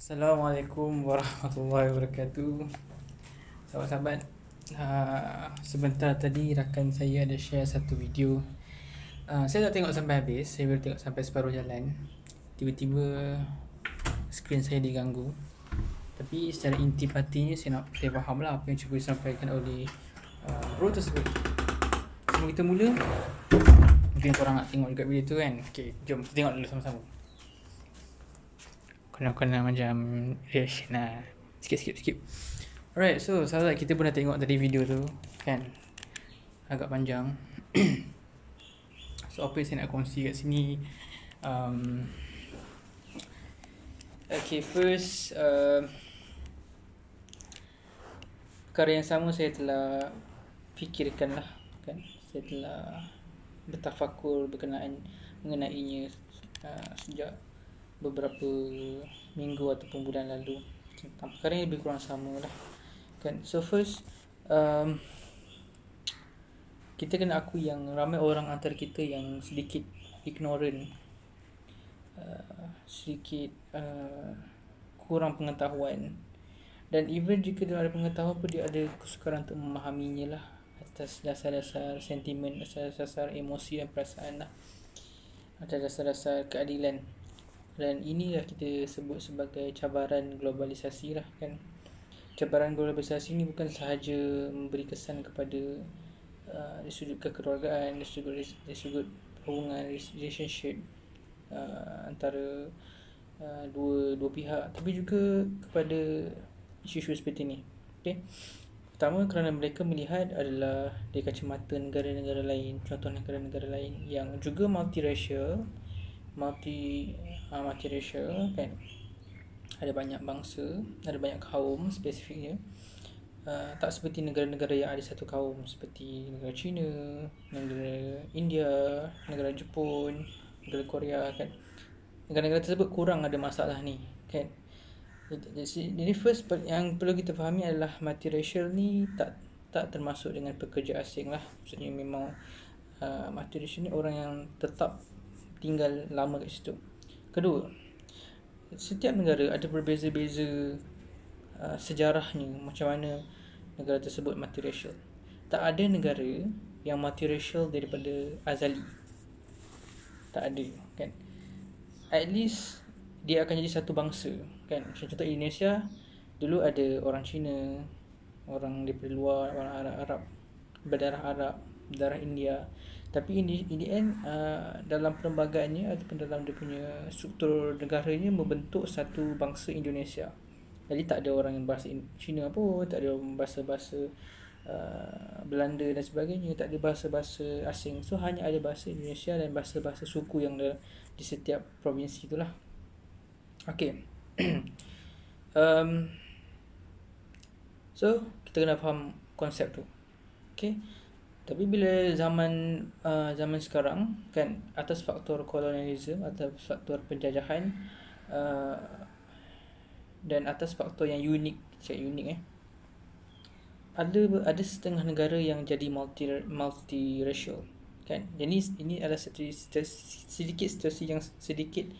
Assalamualaikum warahmatullahi wabarakatuh. Sahabat-sahabat, sebentar tadi rakan saya ada share satu video. Saya tak tengok sampai habis, saya baru tengok sampai separuh jalan. Tiba-tiba skrin saya diganggu. Tapi secara intipatinya saya faham lah apa yang cuba disampaikan oleh bro tersebut. Sebelum kita mula, mungkin korang nak tengok juga video tu kan. Okay, jom kita tengok dulu sama-sama. Kena macam reaction lah. Skip. Alright, so sahabat, kita pun dah tengok tadi video tu kan, agak panjang. So apa yang saya nak kongsi kat sini, okay, first, perkara yang sama saya telah fikirkan lah kan. Saya telah bertafakur mengenainya sejak beberapa minggu ataupun bulan lalu. Tentang perkara yang lebih kurang sama lah kan. So first, kita kena akui yang ramai orang antara kita yang sedikit ignorant, sedikit kurang pengetahuan. Dan even jika dia ada pengetahuan pun, dia ada kesukaran untuk memahaminya lah, atas dasar-dasar sentimen, dasar-dasar emosi dan perasaan lah, atas dasar-dasar keadilan. Dan inilah kita sebut sebagai cabaran globalisasi lah kan. Cabaran globalisasi ni bukan sahaja memberi kesan kepada dari sudut kekeluargaan, dari sudut hubungan relationship antara dua pihak, tapi juga kepada isu-isu seperti ni. Okay. Pertama, kerana mereka melihat adalah dari kacamata negara-negara lain, contoh negara-negara lain yang juga multiracial kan. Ada banyak bangsa, ada banyak kaum spesifiknya. Tak seperti negara-negara yang ada satu kaum, seperti negara China, negara India, negara Jepun, negara Korea kan. Negara-negara tersebut kurang ada masalah ni kan. Jadi first yang perlu kita fahami adalah multiracial ni tak termasuk dengan pekerja asing lah. Maksudnya memang multiracial ni orang yang tetap tinggal lama kat situ. Kedua, setiap negara ada berbeza-beza sejarahnya, macam mana negara tersebut multiracial. Tak ada negara yang multiracial daripada azali. Tak ada kan. At least dia akan jadi satu bangsa kan. Contoh Indonesia, dulu ada orang Cina, orang daripada luar, orang Arab, berdarah Arab, berdarah India. Tapi in the end, dalam perlembagaannya ataupun dalam dia punya struktur negaranya membentuk satu bangsa Indonesia. Jadi tak ada orang yang bahasa Cina pun, tak ada orang bahasa-bahasa Belanda dan sebagainya, tak ada bahasa-bahasa asing. So hanya ada bahasa Indonesia dan bahasa-bahasa suku yang ada di setiap provinsi itulah. Okay. So kita kena faham konsep tu. Okay. Tapi bila zaman sekarang kan, atas faktor kolonialisme, atas faktor penjajahan, dan atas faktor yang unik ada setengah negara yang jadi multiracial kan. Jadi ini adalah sedikit situasi yang sedikit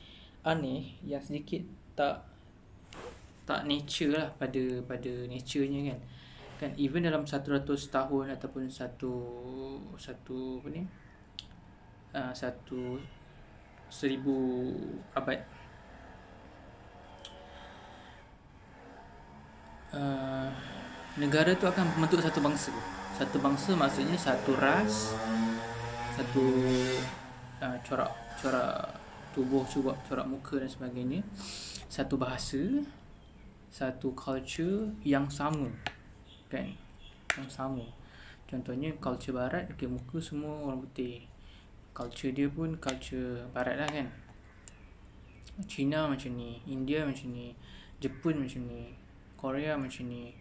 aneh, yang sedikit tak nature lah pada nature-nya kan. Even dalam 100 tahun ataupun satu apa ni, 1000 abad, negara tu akan membentuk satu bangsa. Satu bangsa maksudnya satu ras, satu corak tubuh, corak muka dan sebagainya, satu bahasa, satu culture yang sama kan, yang sama. Contohnya culture barat, okay, muka semua orang putih, culture dia pun culture barat lah kan. China macam ni, India macam ni, Jepun macam ni, Korea macam ni,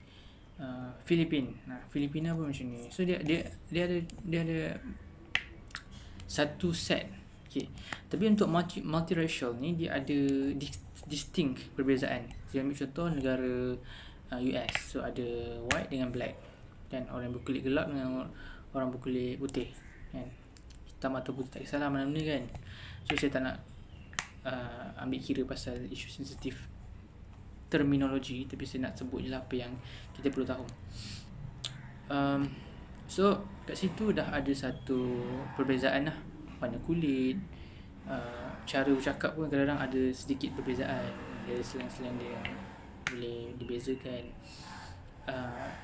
Filipina pun macam ni. So dia ada satu set. Okay. Tapi untuk multiracial ni, dia ada distinct perbezaan. Saya ambil contoh negara US. So ada white dengan black kan, orang berkulit gelap dengan orang berkulit putih kan, hitam atau putih tak kisahlah mana-mana kan. So saya tak nak ambil kira pasal isu sensitif terminologi, tapi saya nak sebut je lah apa yang kita perlu tahu. So kat situ dah ada satu perbezaan lah, warna kulit, cara bercakap pun kadang-kadang ada sedikit perbezaan, ada slang-slang dia yang boleh dibezakan.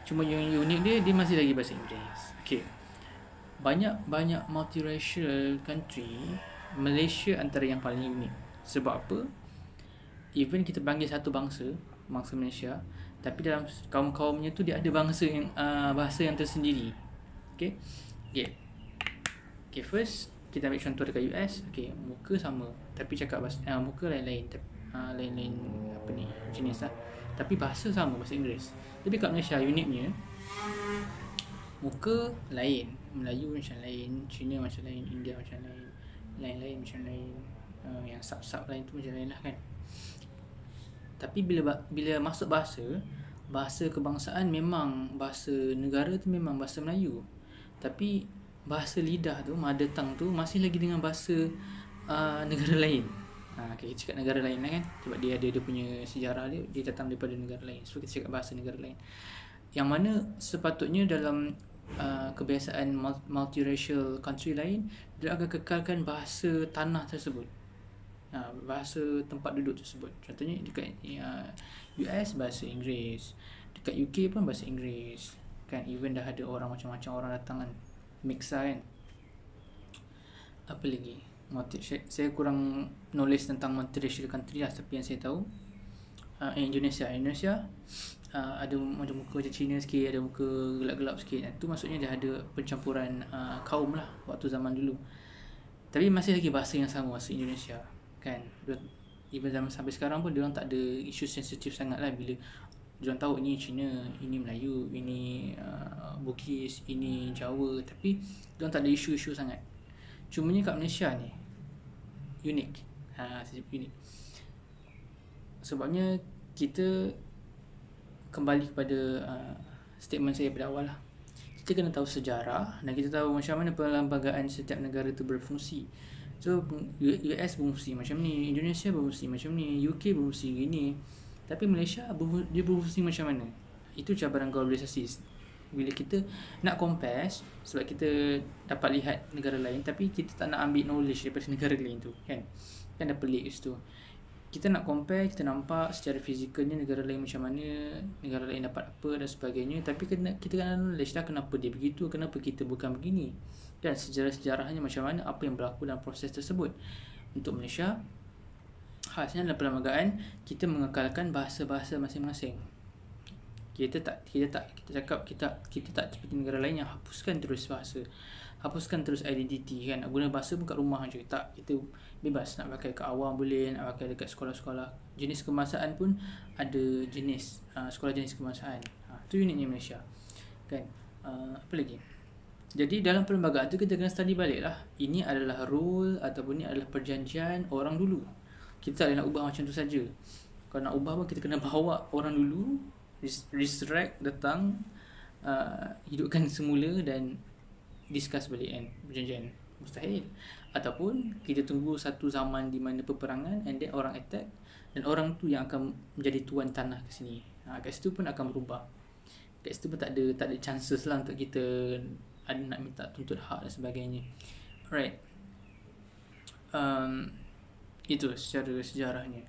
Cuma yang unik dia masih lagi bahasa Inggeris. Okay, banyak multiracial country, Malaysia antara yang paling unik. Sebab apa? Even kita panggil satu bangsa Malaysia, tapi dalam kaum-kaumnya tu dia ada bahasa yang tersendiri. Okay, first kita ambil contoh dekat US. Okay, muka sama tapi cakap bahasa muka lain-lain, lain-lain apa ni jenis lah, tapi bahasa sama, bahasa Inggeris. Tapi kat Malaysia uniknya, muka lain, Melayu macam lain, Cina macam lain, India macam lain, lain-lain macam lain, yang sub-sub lain tu macam lain lah kan. Tapi bila masuk bahasa kebangsaan, memang bahasa negara tu memang bahasa Melayu, tapi bahasa lidah tu, mother tongue tu masih lagi dengan bahasa negara lain. Kita cakap negara lain lah kan, sebab dia ada dia punya sejarah dia datang daripada negara lain. So kita cakap bahasa negara lain, yang mana sepatutnya dalam kebiasaan multiracial country lain, dia akan kekalkan bahasa tanah tersebut, bahasa tempat duduk tersebut. Contohnya dekat US bahasa Inggeris, dekat UK pun bahasa Inggeris kan. Even dah ada orang macam-macam orang datang kan, mix lah kan. Apa lagi? Saya kurang knowledge tentang multiracial country lah, tapi yang saya tahu Indonesia ada muka macam Cina sikit, ada muka gelap-gelap sikit. Itu maksudnya dia ada pencampuran kaum lah waktu zaman dulu. Tapi masih lagi bahasa yang sama, bahasa Indonesia kan. Even zaman sampai sekarang pun diorang tak ada isu sensitif sangat lah, bila diorang tahu ini Cina, ini Melayu, ini Bugis, ini Jawa, tapi diorang tak ada isu-isu sangat. Cumanya kat Malaysia ni unik. Unik. Sebabnya kita kembali kepada statement saya pada awal lah. Kita kena tahu sejarah dan kita tahu macam mana perlembagaan setiap negara tu berfungsi. So US berfungsi macam ni, Indonesia berfungsi macam ni, UK berfungsi gini, tapi Malaysia dia berfungsi macam mana. Itu cabaran globalisasi. Bila kita nak compare, sebab kita dapat lihat negara lain, tapi kita tak nak ambil knowledge daripada negara lain tu kan dah pelik kat situ. Kita nak compare, kita nampak secara fizikalnya negara lain macam mana, negara lain dapat apa dan sebagainya, tapi kita kena knowledge lah kenapa dia begitu, kenapa kita bukan begini, dan sejarah-sejarahnya macam mana, apa yang berlaku dalam proses tersebut. Untuk Malaysia, khasnya dalam perlembagaan, kita mengekalkan bahasa-bahasa masing-masing. Kita cakap kita tak seperti negara lain yang hapuskan terus bahasa, hapuskan terus identiti kan. Nak guna bahasa pun kat rumah je. Tak, kita bebas nak pakai kat awam boleh, nak pakai dekat sekolah-sekolah. Jenis kebangsaan pun ada jenis sekolah jenis kebangsaan. Itu uniknya Malaysia kan. Apa lagi? Jadi dalam perlembagaan tu kita kena study balik lah, ini adalah rule ataupun ini adalah perjanjian orang dulu. Kita tak boleh nak ubah macam tu saja. Kalau nak ubah pun kita kena bawa orang dulu, resurrect, datang, hidupkan semula dan discuss balik kan perjanjian. Mustahil. Ataupun kita tunggu satu zaman di mana peperangan and then orang attack, dan orang tu yang akan menjadi tuan tanah ke sini. Kat situ pun akan berubah. Kat situ pun tak ada chances lah untuk kita ada nak minta tuntut hak dan sebagainya. Alright. Itu secara sejarahnya.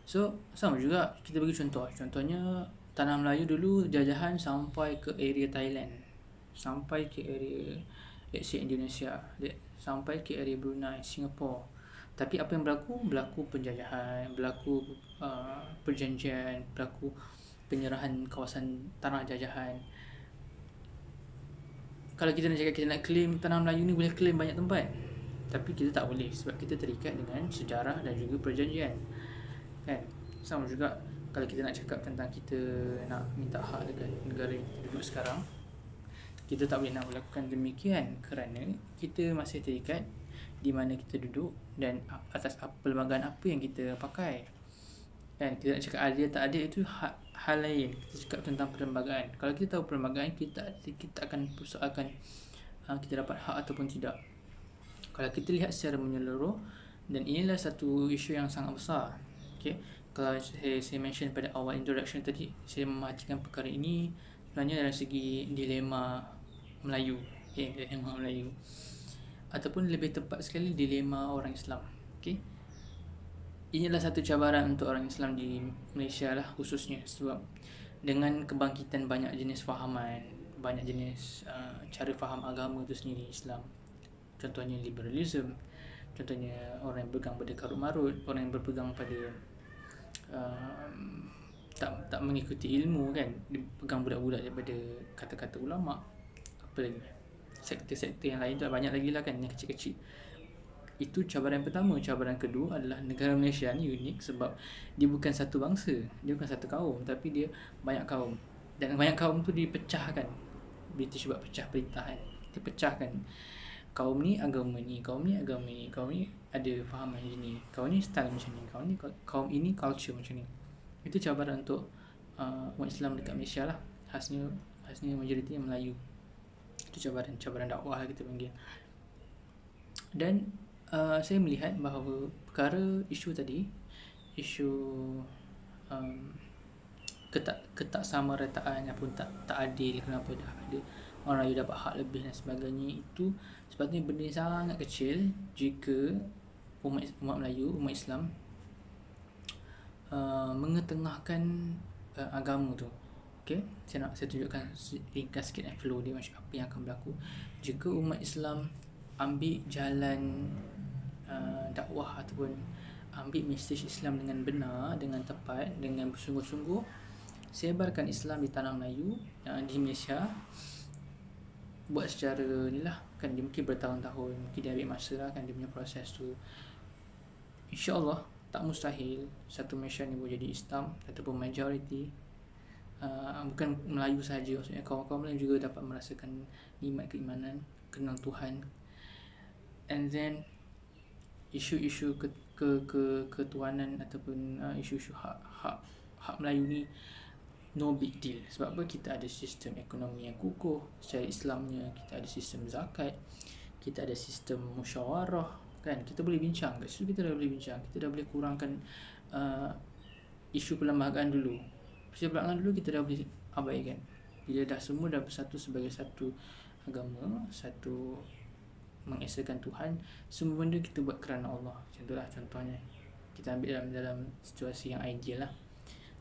So sama juga kita bagi contoh. Contohnya tanah Melayu dulu jajahan sampai ke area Thailand, sampai ke area let's say Indonesia, sampai ke area Brunei, Singapore. Tapi apa yang berlaku penjajahan, berlaku perjanjian, berlaku penyerahan kawasan tanah jajahan. Kalau kita nak cakap kita nak claim tanah Melayu ni, boleh claim banyak tempat, tapi kita tak boleh sebab kita terikat dengan sejarah dan juga perjanjian kan. Sama juga kalau kita nak cakap tentang kita nak minta hak dekat negara yang kita duduk sekarang, kita tak boleh nak melakukan demikian kerana kita masih terikat di mana kita duduk dan atas perlembagaan apa yang kita pakai. Dan kita nak cakap adil tak adil itu hal lain. Kita cakap tentang perlembagaan. Kalau kita tahu perlembagaan, kita akan persoalkan kita dapat hak ataupun tidak. Kalau kita lihat secara menyeluruh, dan inilah satu isu yang sangat besar. Okay? Kalau saya mention pada awal introduction tadi, saya memerhatikan perkara ini sebenarnya dari segi dilema Melayu, dilema Melayu, ataupun lebih tepat sekali dilema orang Islam. Okay, inilah satu cabaran untuk orang Islam di Malaysia lah khususnya, sebab dengan kebangkitan banyak jenis fahaman, banyak jenis cara faham agama itu sendiri Islam. Contohnya liberalism, contohnya orang yang berpegang pada karut marut, orang yang berpegang pada tak mengikuti ilmu kan, dia pegang budak-budak daripada kata-kata ulama. Apa lagi, sektor-sektor yang lain tu banyak lagi lah kan, yang kecil-kecil. Itu cabaran yang pertama. Cabaran kedua adalah negara Malaysia ni unik sebab dia bukan satu bangsa, dia bukan satu kaum, tapi dia banyak kaum. Dan banyak kaum tu dipecahkan. British buat pecah perintah kan, dia pecahkan. Kaum ni agama ni, kaum ni agama ni, kaum ni ada fahaman macam ni, kaum ni style macam ni, kaum ini culture macam ni. Itu cabaran untuk umat Islam dekat Malaysia lah. Khasnya majoriti yang Melayu. Itu cabaran dakwah lah kita panggil. Dan saya melihat bahawa perkara isu tadi, isu ketaksamarataan ataupun tak adil, kenapa dah ada orang Melayu dapat hak lebih dan sebagainya, itu sepatutnya benda yang sangat kecil jika umat Melayu, umat Islam mengetengahkan agama tu. Okay, saya tunjukkan ringkas sikit flow dia macam apa yang akan berlaku jika umat Islam ambil jalan dakwah ataupun ambil mesej Islam dengan benar, dengan tepat, dengan bersungguh-sungguh, sebarkan Islam di tanah Melayu, di Malaysia. Buat secara ni lah kan, dia mungkin bertahun-tahun, mungkin dia ambil masa lah kan, dia punya proses tu. InsyaAllah tak mustahil satu Malaysia ni boleh jadi Islam ataupun majoriti. Bukan Melayu saja, maksudnya kaum-kaum lain juga dapat merasakan nikmat keimanan, kenal Tuhan. And then isu-isu ketuanan ataupun isu-isu hak Melayu ni no big deal. Sebab apa? Kita ada sistem ekonomi yang kukuh secara Islamnya, kita ada sistem zakat, kita ada sistem musyawarah kan. Kita boleh bincang kat situ, kita dah boleh bincang, kita dah boleh kurangkan isu perlembagaan dulu. Isu perlembagaan dulu kita dah boleh abaikan. Bila dah semua dah bersatu sebagai satu agama, satu mengesahkan Tuhan, semua benda kita buat kerana Allah. Contohnya kita ambil dalam situasi yang ideal lah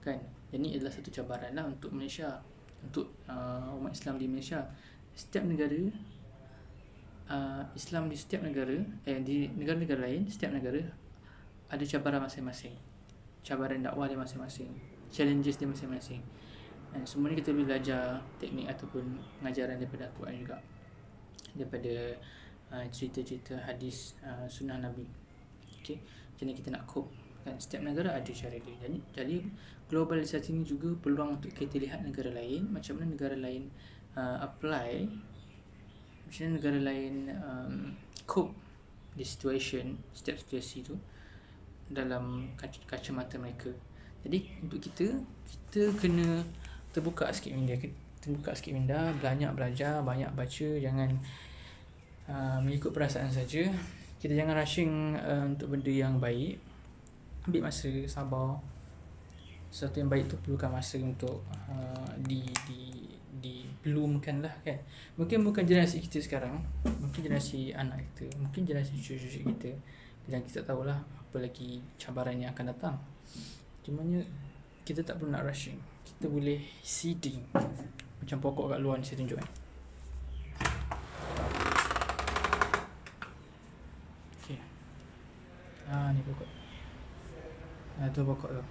kan. Dan ini adalah satu cabaran lah untuk Malaysia, untuk umat Islam di Malaysia. Setiap negara Islam di setiap negara, di negara-negara lain, setiap negara ada cabaran masing-masing, cabaran dakwah dia masing-masing, challenges dia masing-masing. Dan semua ni kita boleh belajar teknik ataupun pengajaran daripada Al-Quran juga, daripada cerita-cerita hadis sunnah Nabi. Okay, macam mana kita nak cope kan. Setiap negara ada cara dia. Jadi globalisasi ni juga peluang untuk kita lihat negara lain, macam mana negara lain apply, macam mana negara lain cope di situation, setiap situasi tu dalam kacamata mereka. Jadi untuk kita kena terbuka sikit minda, banyak belajar, banyak baca, jangan mengikut perasaan saja. Kita jangan rushing untuk benda yang baik. Ambil masa, sabar. Sesuatu yang baik tu perlukan masa untuk di bloomkan lah kan. Mungkin bukan generasi kita sekarang, mungkin generasi anak kita, mungkin generasi cucu-cucu kita, dan kita tak tahulah apa lagi cabaran yang akan datang. Cumanya kita tak perlu nak rushing. Kita boleh seeding, macam pokok kat luar ni saya tunjuk kan. Okay, ni pokok. Tu pokok tu.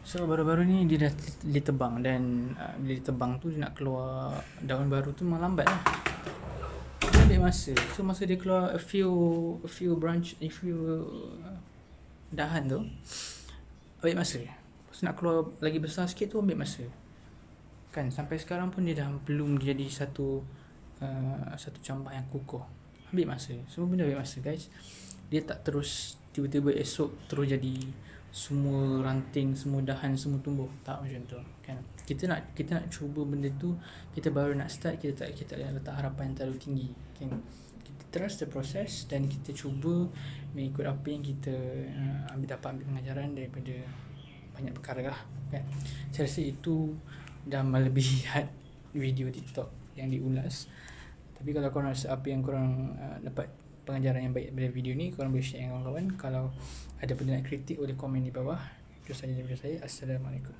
So baru-baru ni dia dah ditebang, dan bila ditebang tu dia nak keluar daun baru tu memang lambat lah. Dia ambil masa. So masa dia keluar a few branch, a few dahan tu, ambil masa. Lepas nak keluar lagi besar sikit tu ambil masa kan. Sampai sekarang pun dia dah belum jadi satu cambah yang kukuh. Ambil masa. Semua benda ambil masa guys. Dia tak terus tiba-tiba esok terus jadi semua ranting, semua dahan, semua tumbuh. Tak macam tu kan. Kita nak cuba benda tu, kita baru nak start, kita tak letak harapan yang terlalu tinggi kan. Kita trust the process dan kita cuba mengikut apa yang kita ambil pengajaran daripada banyak perkara lah kan. Saya rasa itu dah melebihi had video TikTok yang diulas. Tapi kalau korang rasa apa yang korang dapat pengajaran yang baik dari video ni, korang boleh share dengan kawan-kawan. Kalau ada benda nak kritik, boleh komen di bawah. Itu sahaja daripada saya. Assalamualaikum.